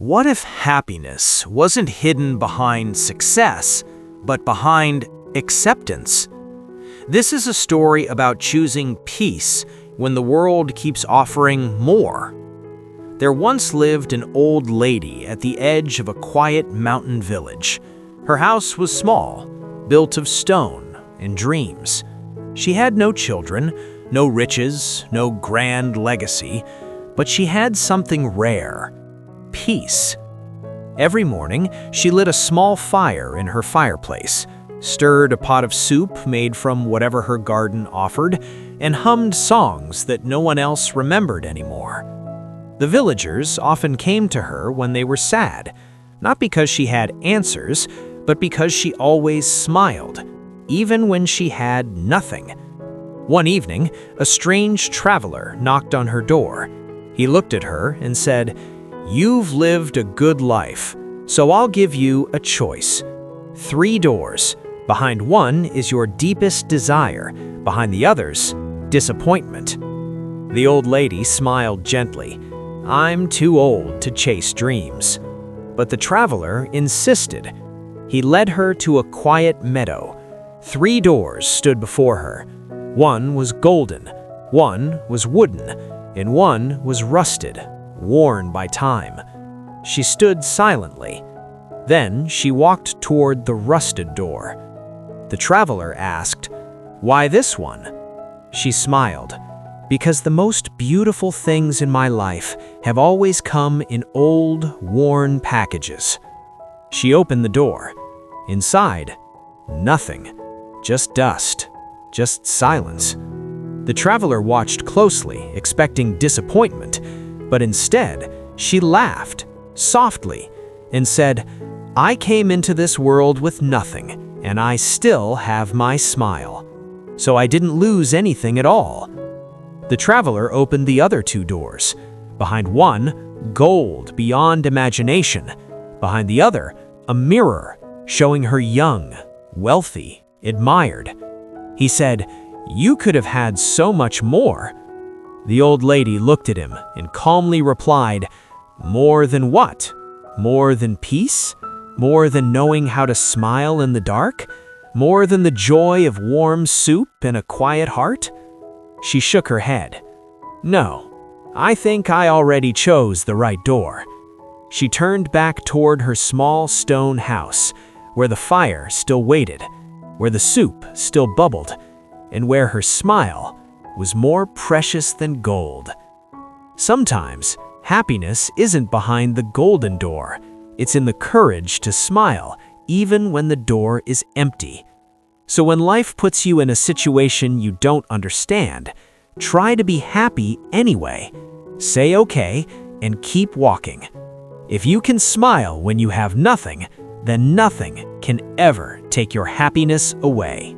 What if happiness wasn't hidden behind success, but behind acceptance? This is a story about choosing peace when the world keeps offering more. There once lived an old lady at the edge of a quiet mountain village. Her house was small, built of stone and dreams. She had no children, no riches, no grand legacy, but she had something rare: peace. Every morning, she lit a small fire in her fireplace, stirred a pot of soup made from whatever her garden offered, and hummed songs that no one else remembered anymore. The villagers often came to her when they were sad, not because she had answers, but because she always smiled, even when she had nothing. One evening, a strange traveler knocked on her door. He looked at her and said, "You've lived a good life, so I'll give you a choice. 3 doors. Behind one is your deepest desire, behind the others, disappointment." The old lady smiled gently. "I'm too old to chase dreams." But the traveler insisted. He led her to a quiet meadow. 3 doors stood before her. One was golden, one was wooden, and one was rusted, worn by time. She stood silently. Then she walked toward the rusted door. The traveler asked, "Why this one?" She smiled. "Because the most beautiful things in my life have always come in old, worn packages." She opened the door. Inside, nothing. Just dust. Just silence. The traveler watched closely, expecting disappointment, but instead, she laughed, softly, and said, "I came into this world with nothing, and I still have my smile. So I didn't lose anything at all." The traveler opened the other 2 doors. Behind one, gold beyond imagination. Behind the other, a mirror showing her young, wealthy, admired. He said, "You could have had so much more." The old lady looked at him and calmly replied, "More than what? More than peace? More than knowing how to smile in the dark? More than the joy of warm soup and a quiet heart?" She shook her head. "No, I think I already chose the right door." She turned back toward her small stone house, where the fire still waited, where the soup still bubbled, and where her smile was more precious than gold. Sometimes, happiness isn't behind the golden door. It's in the courage to smile, even when the door is empty. So when life puts you in a situation you don't understand, try to be happy anyway. Say okay and keep walking. If you can smile when you have nothing, then nothing can ever take your happiness away.